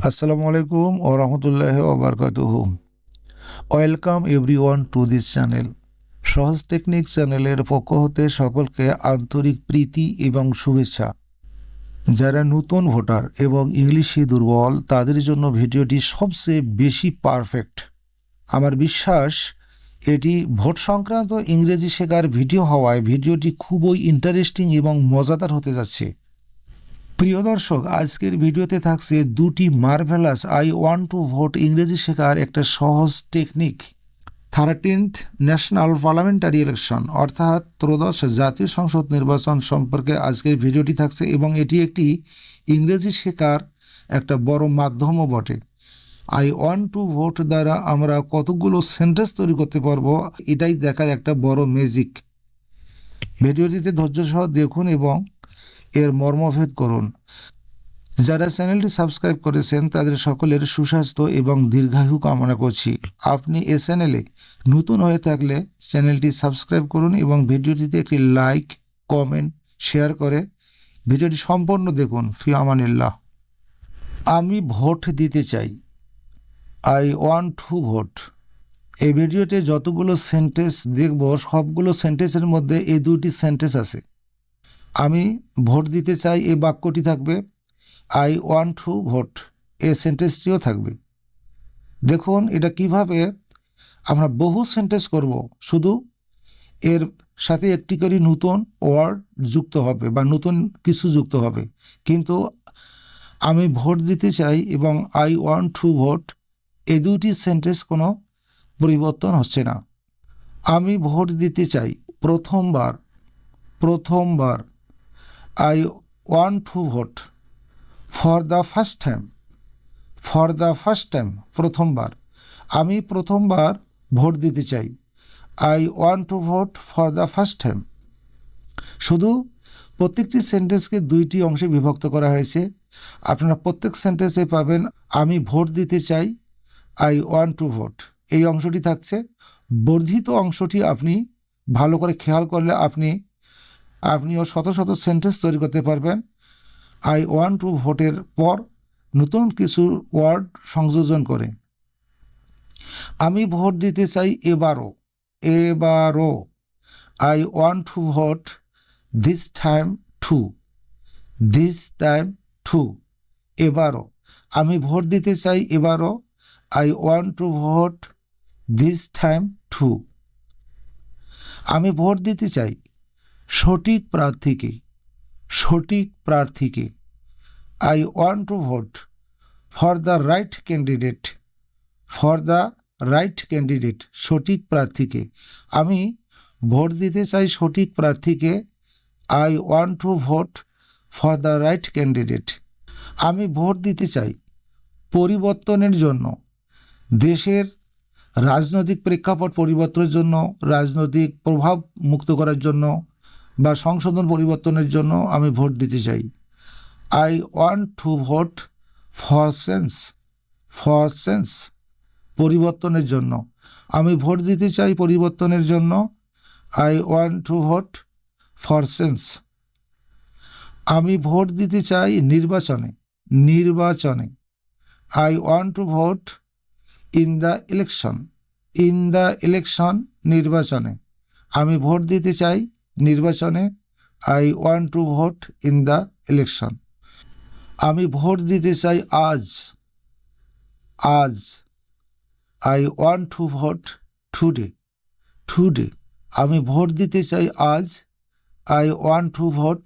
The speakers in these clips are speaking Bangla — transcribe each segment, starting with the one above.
আসসালামু আলাইকুম ও রহমতুল্লাহি ওয়া বারাকাতুহু। Welcome everyone to this channel. সহজ টেকনিক চ্যানেলের পক্ষ হতে সকলকে আন্তরিক প্রীতি এবং শুভেচ্ছা। যারা নতুন ভোটার এবং ইংলিশে দুর্বল তাদের জন্য ভিডিওটি সবচেয়ে বেশি পারফেক্ট। আমার বিশ্বাস এটি ভোট সংক্রান্ত ইংরেজি শেখার ভিডিও হওয়ায় ভিডিওটি খুবই ইন্টারেস্টিং এবং মজাদার হতে যাচ্ছে। প্রিয় দর্শক, আজকের ভিডিওতে থাকছে দুটি marvellous I want to vote ইংরেজি শেখার একটা সহজ technique. 13th national parliamentary election অর্থাৎ ত্রয়োদশ জাতীয় সংসদ নির্বাচন সম্পর্কে আজকের ভিডিওটি থাকছে এবং এটি একটি ইংরেজি শেখার একটা বড় মাধ্যমও বটে। আই ওয়ান্ট টু ভোট দ্বারা আমরা কতগুলো সেন্টেন্স তৈরি করতে পারবো এটাই দেখার একটা বড় ম্যাজিক। ভিডিওটিতে ধৈর্য সহ দেখুন এবং এর মর্মভেদ করুন। যারা চ্যানেলটি সাবস্ক্রাইব করেছেন তাদের সকলের সুস্বাস্থ্য এবং দীর্ঘায়ু কামনা করছি। আপনি এই চ্যানেলে নতুন হয়ে থাকলে চ্যানেলটি সাবস্ক্রাইব করুন এবং ভিডিওটিতে একটি লাইক, কমেন্ট, শেয়ার করে ভিডিওটি সম্পূর্ণ দেখুন। ফি আমানিল্লাহ। আমি ভোট দিতে চাই, আই ওয়ান্ট টু ভোট। এই ভিডিওতে যতগুলো সেন্টেন্স দেখব সবগুলো সেন্টেন্সের মধ্যে এই দুটি সেন্টেন্স আছে। আমি ভোট দিতে চাই এই বাক্যটি থাকবে, আই ওয়ান্ট টু ভোট এই সেন্টেন্সটিও থাকবে। দেখুন এটা কিভাবে আমরা বহু সেন্টেন্স করব, শুধু এর সাথে একটি করে নতুন ওয়ার্ড যুক্ত হবে বা নতুন কিছু যুক্ত হবে। কিন্তু আমি ভোট দিতে চাই এবং আই ওয়ান্ট টু ভোট এই দুটি সেন্টেন্স কোনো পরিবর্তন হচ্ছে না। আমি ভোট দিতে চাই প্রথমবার I want to vote for the first time প্রথমবার। আমি প্রথমবার ভোট দিতে চাই, I want to vote for the first time. শুধু প্রত্যেকটি সেন্টেন্সকে দুইটি অংশে বিভক্ত করা হয়েছে। আপনারা প্রত্যেক সেন্টেন্সে পাবেন আমি ভোট দিতে চাই, আই ওয়ান্ট টু ভোট এই অংশটি থাকছে। বর্ধিত অংশটি আপনি ভালো করে খেয়াল করলে আপনিও শত শত সেন্টেন্স তৈরি করতে পারবেন। আই ওয়ান্ট টু ভোটের পর নতুন কিছু ওয়ার্ড সংযোজন করে। আমি ভোট দিতে চাই এবারও, I want to vote this time to, এবারও। আমি ভোট দিতে চাই এবারও, I want to vote this time to. আমি ভোট দিতে চাই সঠিক প্রার্থীকে, I want to vote for the right candidate সঠিক প্রার্থীকে। আমি ভোট দিতে চাই সঠিক প্রার্থীকে, I want to vote for the right candidate. আমি ভোট দিতে চাই পরিবর্তনের জন্য, দেশের রাজনৈতিক প্রেক্ষাপট পরিবর্তনের জন্য, রাজনৈতিক প্রভাব মুক্ত করার জন্য বা সংশোধন পরিবর্তনের জন্য আমি ভোট দিতে চাই। I want to vote for sense পরিবর্তনের জন্য। আমি ভোট দিতে চাই পরিবর্তনের জন্য, I want to vote for sense. আমি ভোট দিতে চাই নির্বাচনে, I want to vote in the election নির্বাচনে। আমি ভোট দিতে চাই নির্বাচনে, I want to vote in the election. আমি ভোট দিতে চাই আজ, I want to vote today. আমি ভোট দিতে চাই আজ, I want to vote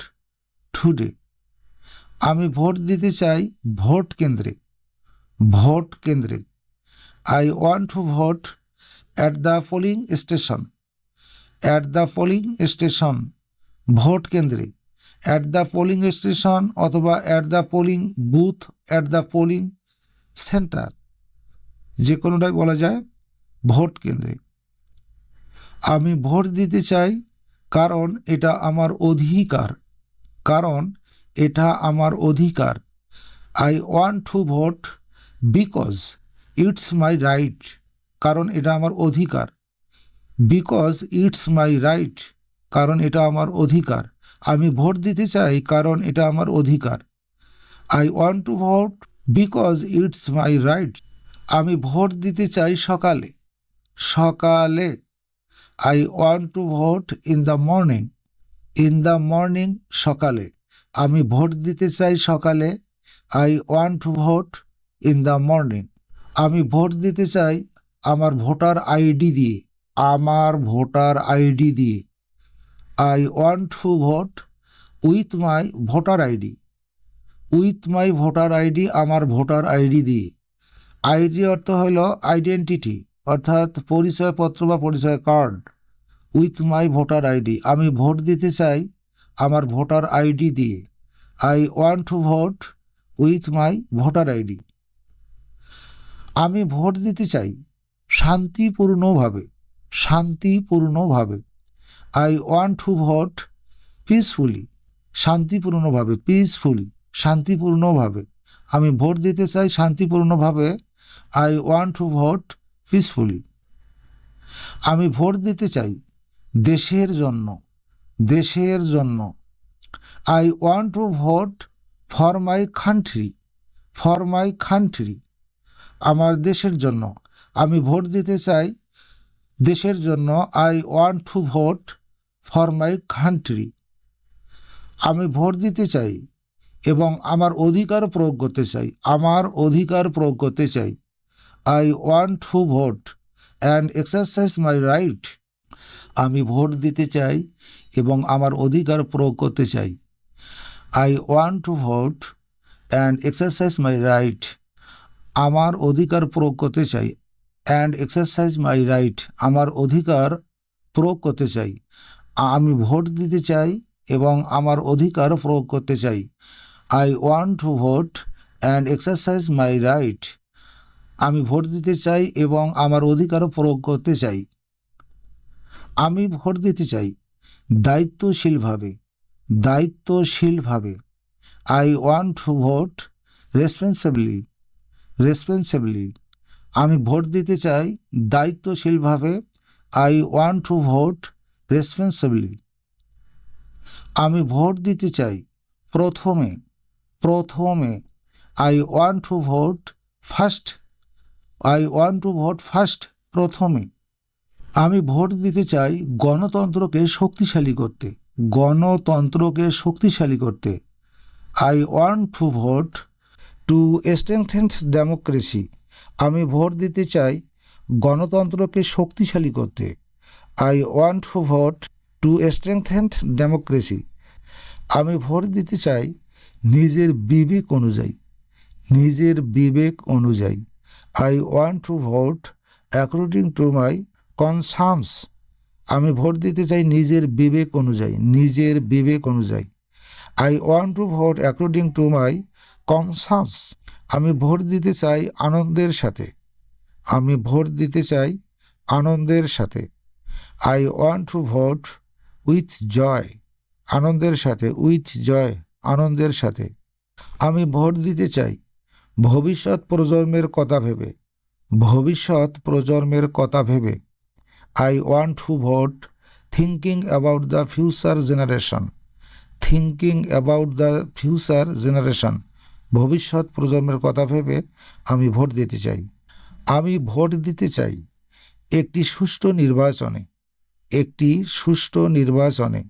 today. আমি ভোট দিতে চাই ভোট কেন্দ্রে, I want to vote at the polling station vote কেন্দ্রে, অ্যাট দ্য পোলিং স্টেশন অথবা at the polling booth, at the polling centre, যে কোনোটাই বলা যায়, ভোট কেন্দ্রে। আমি ভোট দিতে চাই কারণ এটা আমার অধিকার, I want to vote because it's my right, কারণ এটা আমার অধিকার, বিকজ ইটস মাই রাইট, কারণ এটা আমার অধিকার। আমি ভোট দিতে চাই কারণ এটা আমার অধিকার। I want to vote because it's my right. আমি ভোট দিতে চাই সকালে। সকালে। I want to vote in the morning. In the morning, সকালে। আমি ভোট দিতে চাই সকালে। I want to vote in the morning. আমি ভোট দিতে চাই আমার ভোটার আইডি দিয়ে। আমার ভোটার আইডি দিয়ে। I want to vote with my voter ID. With my voter ID, আমার ভোটার আইডি দিয়ে। আইডি অর্থ হলো আইডেন্টিটি, অর্থাৎ পরিচয়পত্র বা পরিচয় card. With my voter ID, আমি ভোট দিতে চাই আমার ভোটার আইডি দিয়ে। I want to vote with my voter ID. আমি ভোট দিতে চাই শান্তিপূর্ণভাবে। শান্তিপূর্ণভাবে। I want to vote peacefully. শান্তিপূর্ণভাবে, পিসফুলি, শান্তিপূর্ণভাবে। আমি ভোট দিতে চাই শান্তিপূর্ণভাবে। I want to vote peacefully. আমি ভোট দিতে চাই দেশের জন্য। দেশের জন্য। I want to vote for my country. For my country, আমার দেশের জন্য। আমি ভোট দিতে চাই দেশের জন্য। I want to vote for my country. আমি ভোট দিতে চাই এবং আমার অধিকার প্রয়োগ করতে চাই। আমার অধিকার প্রয়োগ করতে চাই। I want to vote and exercise my right. আমি ভোট দিতে চাই এবং আমার অধিকার প্রয়োগ করতে চাই। I want to vote and exercise my right. আমার অধিকার প্রয়োগ করতে চাই। অ্যান্ড এক্সারসাইজ মাই রাইট, আমার অধিকার প্রয়োগ করতে চাই। আমি ভোট দিতে চাই এবং আমার অধিকার প্রয়োগ করতে চাই। I want to vote and exercise my right. আমি ভোট দিতে চাই এবং আমার অধিকার প্রয়োগ করতে চাই। আমি ভোট দিতে চাই দায়িত্বশীলভাবে। দায়িত্বশীলভাবে। I want to vote responsibly. Responsibly. আমি ভোট দিতে চাই দায়িত্বশীলভাবে। I want to vote responsibly. আমি ভোট দিতে চাই প্রথমে। প্রথমে। I want to vote first. I want to vote first, প্রথমে। আমি ভোট দিতে চাই গণতন্ত্রকে শক্তিশালী করতে। গণতন্ত্রকে শক্তিশালী করতে। I want to vote two strengthen democracy. আমি ভোট দিতে চাই গণতন্ত্রকে শক্তিশালী করতে। I want to vote two strengthen democracy. আমি ভোট দিতে চাই নিজের বিবেক অনুযায়ী। নিজের বিবেক অনুযায়ী। I want to vote according to my concerns. আমি ভোট দিতে চাই নিজের বিবেক অনুযায়ী। নিজের বিবেক অনুযায়ী। I want to vote according to my concerns. আমি ভোট দিতে চাই আনন্দের সাথে। আমি ভোট দিতে চাই আনন্দের সাথে। I want to vote with joy. আনন্দের সাথে, উইথ জয়, আনন্দের সাথে। আমি ভোট দিতে চাই ভবিষ্যৎ প্রজন্মের কথা ভেবে। ভবিষ্যৎ প্রজন্মের কথা ভেবে। I want to vote thinking about the future generation. Thinking about the future generation. ভবিষ্যৎ প্রজন্মের কথা ভেবে আমি ভোট দিতে চাই। আমি ভোট দিতে চাই একটি সুষ্ঠু নির্বাচনে। একটি সুষ্ঠু নির্বাচনে।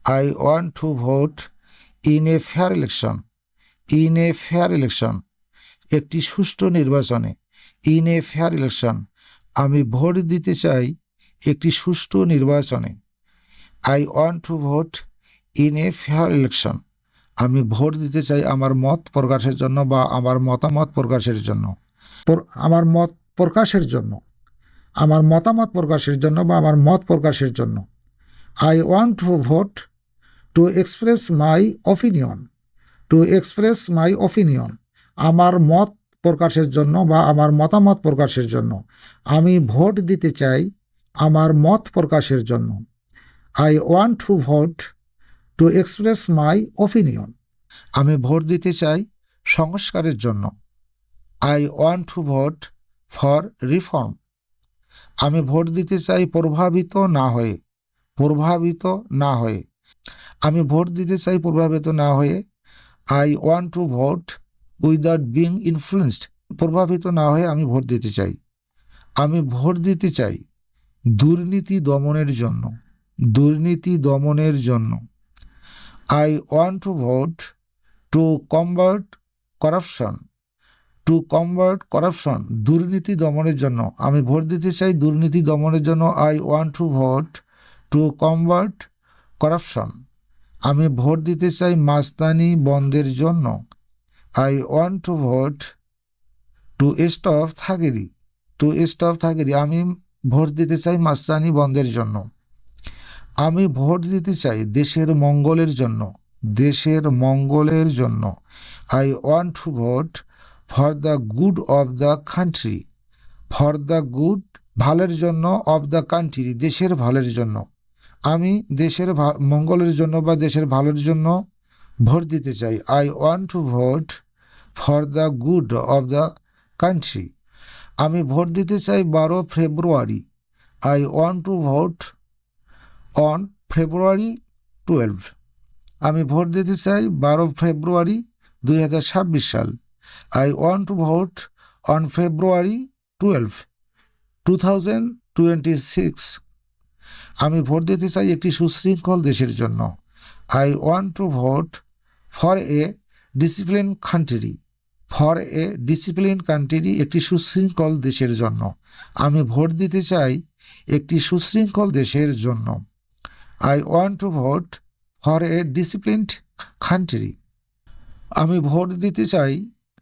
I want to vote in a fair election. In a fair election. একটি সুষ্ঠু নির্বাচনে। In a fair election. আমি ভোট দিতে চাই একটি সুষ্ঠু নির্বাচনে। I want to vote in a fair election. আমি ভোট দিতে চাই আমার মত প্রকাশের জন্য বা আমার মতামত প্রকাশের জন্য। আমার মত প্রকাশের জন্য। আমার মতামত প্রকাশের জন্য বা আমার মত প্রকাশের জন্য। I want to vote to express my opinion. To express my opinion. আমার মত প্রকাশের জন্য বা আমার মতামত প্রকাশের জন্য। আমি ভোট দিতে চাই আমার মত প্রকাশের জন্য। I want to vote to express my opinion. আমি ভোট দিতে চাই সংস্কারের জন্য। I want to vote for reform. আমি ভোট দিতে চাই প্রভাবিত না হয়ে। প্রভাবিত না হয়ে। আমি ভোট দিতে চাই প্রভাবিত না হয়ে। I want to vote without being influenced, প্রভাবিত না হয়ে আমি ভোট দিতে চাই। আমি ভোট দিতে চাই দুর্নীতি দমনের জন্য, দুর্নীতি দমনের জন্য। I want to vote to combat corruption, to combat corruption, দুর্নীতি দমনের জন্য আমি ভোট দিতে চাই, দুর্নীতি দমনের জন্য। I want to vote to combat corruption, আমি ভোট দিতে চাই মাস্তানি বন্ধের জন্য। I want to vote to stop thuggery, to stop thuggery, আমি ভোট দিতে চাই মাস্তানি বন্ধের জন্য। আমি ভোট দিতে চাই দেশের মঙ্গলের জন্য, দেশের মঙ্গলের জন্য। I want to vote for the good of the country, for the good, ভালোর জন্য, অফ দ্য কান্ট্রি, দেশের ভালোর জন্য। আমি দেশের মঙ্গলের জন্য বা দেশের ভালোর জন্য ভোট দিতে চাই। I want to vote for the good of the country, আমি ভোট দিতে চাই 12 ফেব্রুয়ারি। I want to vote on February 12, আমি ভোট দিতে চাই 12 ফেব্রুয়ারি 2026 সাল। I want to vote on February 12, 2026, আমি ভোট দিতে চাই একটি সুশৃঙ্খল দেশের জন্য। I want to vote for a discipline country, for a discipline country, একটি সুশৃঙ্খল দেশের জন্য। আমি ভোট দিতে চাই একটি সুশৃঙ্খল দেশের জন্য। I want to vote for a disciplined country, আমি ভোট দিতে চাই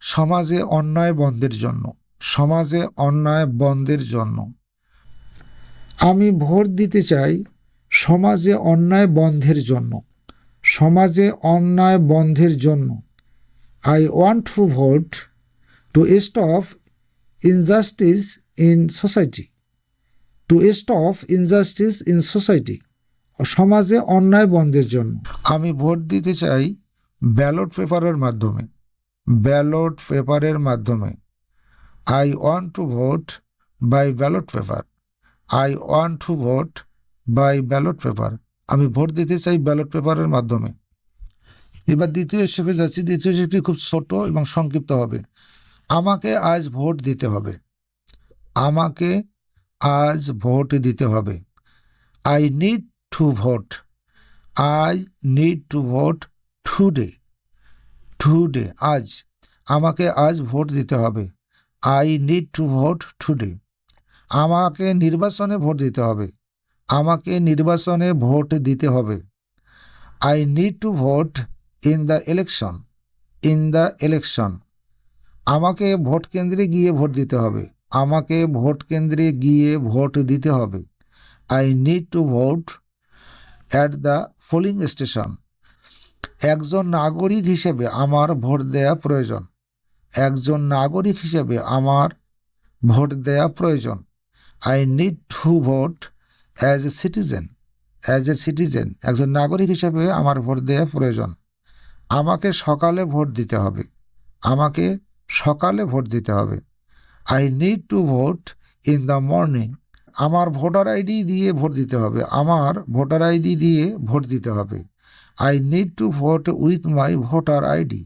সমাজে অন্যায় বন্ধের জন্য, সমাজে অন্যায় বন্ধের জন্য। আমি ভোট দিতে চাই সমাজে অন্যায় বন্ধের জন্য, সমাজে অন্যায় বন্ধের জন্য। I want to vote to stop injustice in society, to stop injustice in society, সমাজে অন্যায় বন্ধের জন্য। আমি ভোট দিতে চাই ব্যালট পেপারের মাধ্যমে, ব্যালট পেপারের মাধ্যমে। I want to vote by ballot paper, I want to vote by ballot paper, আমি ভোট দিতে চাই ব্যালট পেপারের মাধ্যমে। এবার দ্বিতীয় স্টেপে যাচ্ছি। দ্বিতীয় স্টেপটি খুব ছোট এবং সংক্ষিপ্ত হবে। আমাকে আজ ভোট দিতে হবে, আমাকে আজ ভোট দিতে হবে। I need to vote, I need to vote today, today, আজ, আমাকে আজ ভোট দিতে হবে। I need to vote today, আমাকে নির্বাচনে ভোট দিতে হবে, আমাকে নির্বাচনে ভোট দিতে হবে। I need to vote in the election, in the election, আমাকে ভোট কেন্দ্রে গিয়ে ভোট দিতে হবে, আমাকে ভোট কেন্দ্রে গিয়ে ভোট দিতে হবে। I need to vote at the polling station, একজন নাগরিক হিসেবে আমার ভোট দেওয়া প্রয়োজন, একজন নাগরিক হিসেবে আমার ভোট দেওয়া প্রয়োজন। I need to vote as a citizen, as a citizen, একজন নাগরিক হিসেবে আমার ভোট দেওয়া প্রয়োজন। আমাকে সকালে ভোট দিতে হবে, আমাকে সকালে ভোট দিতে হবে। I need to vote in the morning, আমার ভোটার আইডি দিয়ে ভোট দিতে হবে, আমার ভোটার আইডি দিয়ে ভোট দিতে হবে। I need to vote with my voter ID,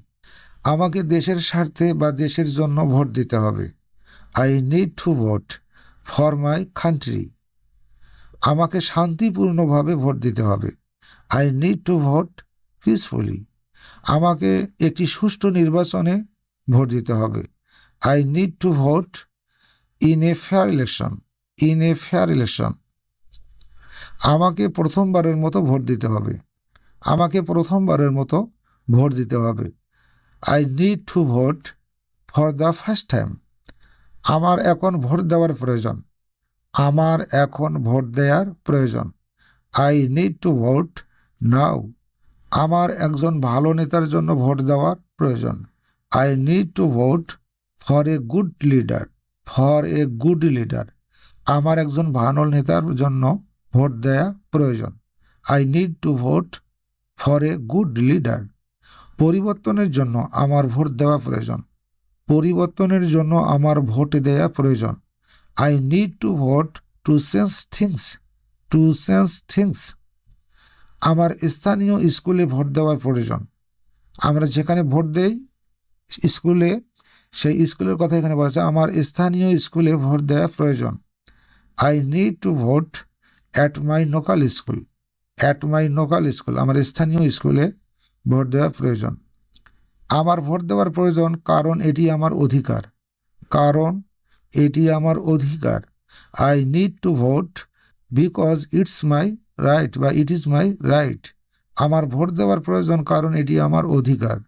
আমাকে দেশের স্বার্থে বা দেশের জন্য ভোট দিতে হবে। I need to vote for my country, আমাকে শান্তিপূর্ণভাবে ভোট দিতে হবে। I need to vote peacefully, আমাকে একটি সুষ্ঠু নির্বাচনে ভোট দিতে হবে। I need to vote in a fair election, in a fair election, আমাকে প্রথমবারের মতো ভোট দিতে হবে, আমাকে প্রথমবারের মতো ভোট দিতে হবে। I need to vote for the first time, আমার এখন ভোট দেওয়ার প্রয়োজন, আমার এখন ভোট দেওয়ার প্রয়োজন। আই নিড টু ভোট নাও, আমার একজন ভালো নেতার জন্য ভোট দেওয়ার প্রয়োজন। I need to vote for a good leader, for a good leader, আমার একজন ভালো নেতার জন্য ভোট দেওয়া প্রয়োজন। I need to vote for a good leader, পরিবর্তনের জন্য আমার ভোট দেওয়া প্রয়োজন, পরিবর্তনের জন্য আমার ভোট দেওয়া প্রয়োজন। I need to vote to change things, to change things, আমার স্থানীয় স্কুলে ভোট দেওয়ার প্রয়োজন, আমরা যেখানে ভোট দেই স্কুলে, সেই স্কুলের কথা এখানে বলা আছে, আমার স্থানীয় স্কুলে ভোট দেওয়া প্রয়োজন। I need to vote at my local school. At my local school, আমার স্থানীয় স্কুলে ভোট দেওয়া প্রয়োজন। আমার ভোট দেওয়ার প্রয়োজন কারণ এটি আমার অধিকার। কারণ এটি আমার অধিকার। I need to vote because it's my right বা ইট ইজ মাই রাইট। আমার ভোট দেওয়ার প্রয়োজন কারণ এটি আমার অধিকার।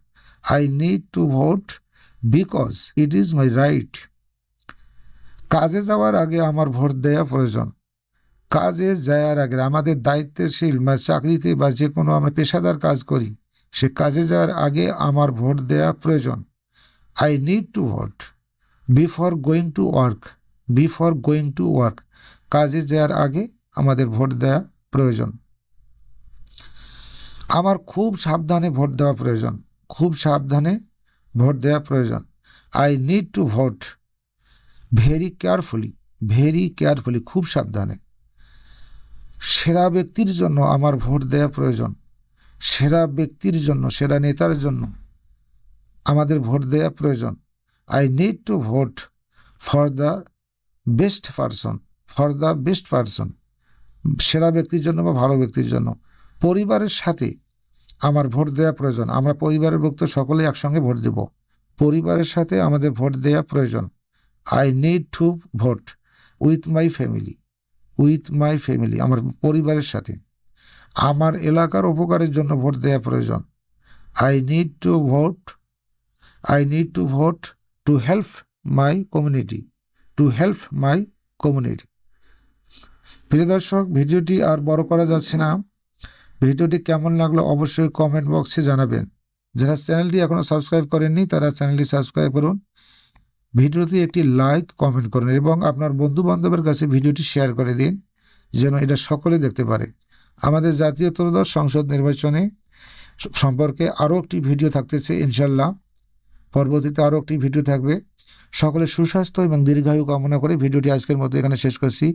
I need to vote because it is my right. কাজে যাওয়ার আগে আমার ভোট দেওয়া প্রয়োজন। কাজে যাওয়ার আগে, আমাদের দায়িত্বশীল বা চাকরিতে বা যে কোনো আমরা পেশাদার কাজ করি, সে কাজে যাওয়ার আগে আমার ভোট দেওয়া প্রয়োজন। I need to vote before going to work. Before going to work, কাজে যাওয়ার আগে আমাদের ভোট দেওয়া প্রয়োজন। আমার খুব সাবধানে ভোট দেওয়া প্রয়োজন। খুব সাবধানে ভোট দেওয়া প্রয়োজন। I need to vote very carefully. Very carefully, খুব সাবধানে। সেরা ব্যক্তির জন্য আমার ভোট দেওয়া প্রয়োজন। সেরা ব্যক্তির জন্য, সেরা নেতার জন্য আমাদের ভোট দেওয়া প্রয়োজন। I need to vote for the best person. For the best person, সেরা ব্যক্তির জন্য বা ভালো ব্যক্তির জন্য। পরিবারের সাথে আমার ভোট দেওয়া প্রয়োজন। আমরা পরিবারের লোক তো সকলে একসঙ্গে ভোট দেব। পরিবারের সাথে আমাদের ভোট দেওয়া প্রয়োজন। I need to vote with my family. With my family, আমার পরিবারের সাথে। আমার এলাকার উপকারের জন্য ভোট দেওয়া প্রয়োজন। I need to vote, I need to vote to help my community. To help my community. প্রিয় দর্শক, ভিডিওটি আর বড় করা যাচ্ছে না। ভিডিওটি কেমন লাগলো অবশ্যই কমেন্ট বক্সে জানাবেন। যারা চ্যানেলটি এখনও সাবস্ক্রাইব করেননি তারা চ্যানেলটি সাবস্ক্রাইব করুন। ভিডিওতে একটি লাইক কমেন্ট করুন এবং আপনার বন্ধু বান্ধবের কাছে ভিডিওটি শেয়ার করে দিন, যেন এটা সকলে দেখতে পারে। আমাদের জাতীয় ত্রয়োদশ সংসদ নির্বাচনে সম্পর্কে আরও একটি ভিডিও থাকতেছে ইনশাল্লাহ। পরবর্তীতে আরও একটি ভিডিও থাকবে। সকলের সুস্বাস্থ্য এবং দীর্ঘায়ু কামনা করে ভিডিওটি আজকের মতো এখানে শেষ করছি।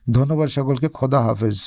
ধন্যবাদ সকলকে। খোদা হাফেজ।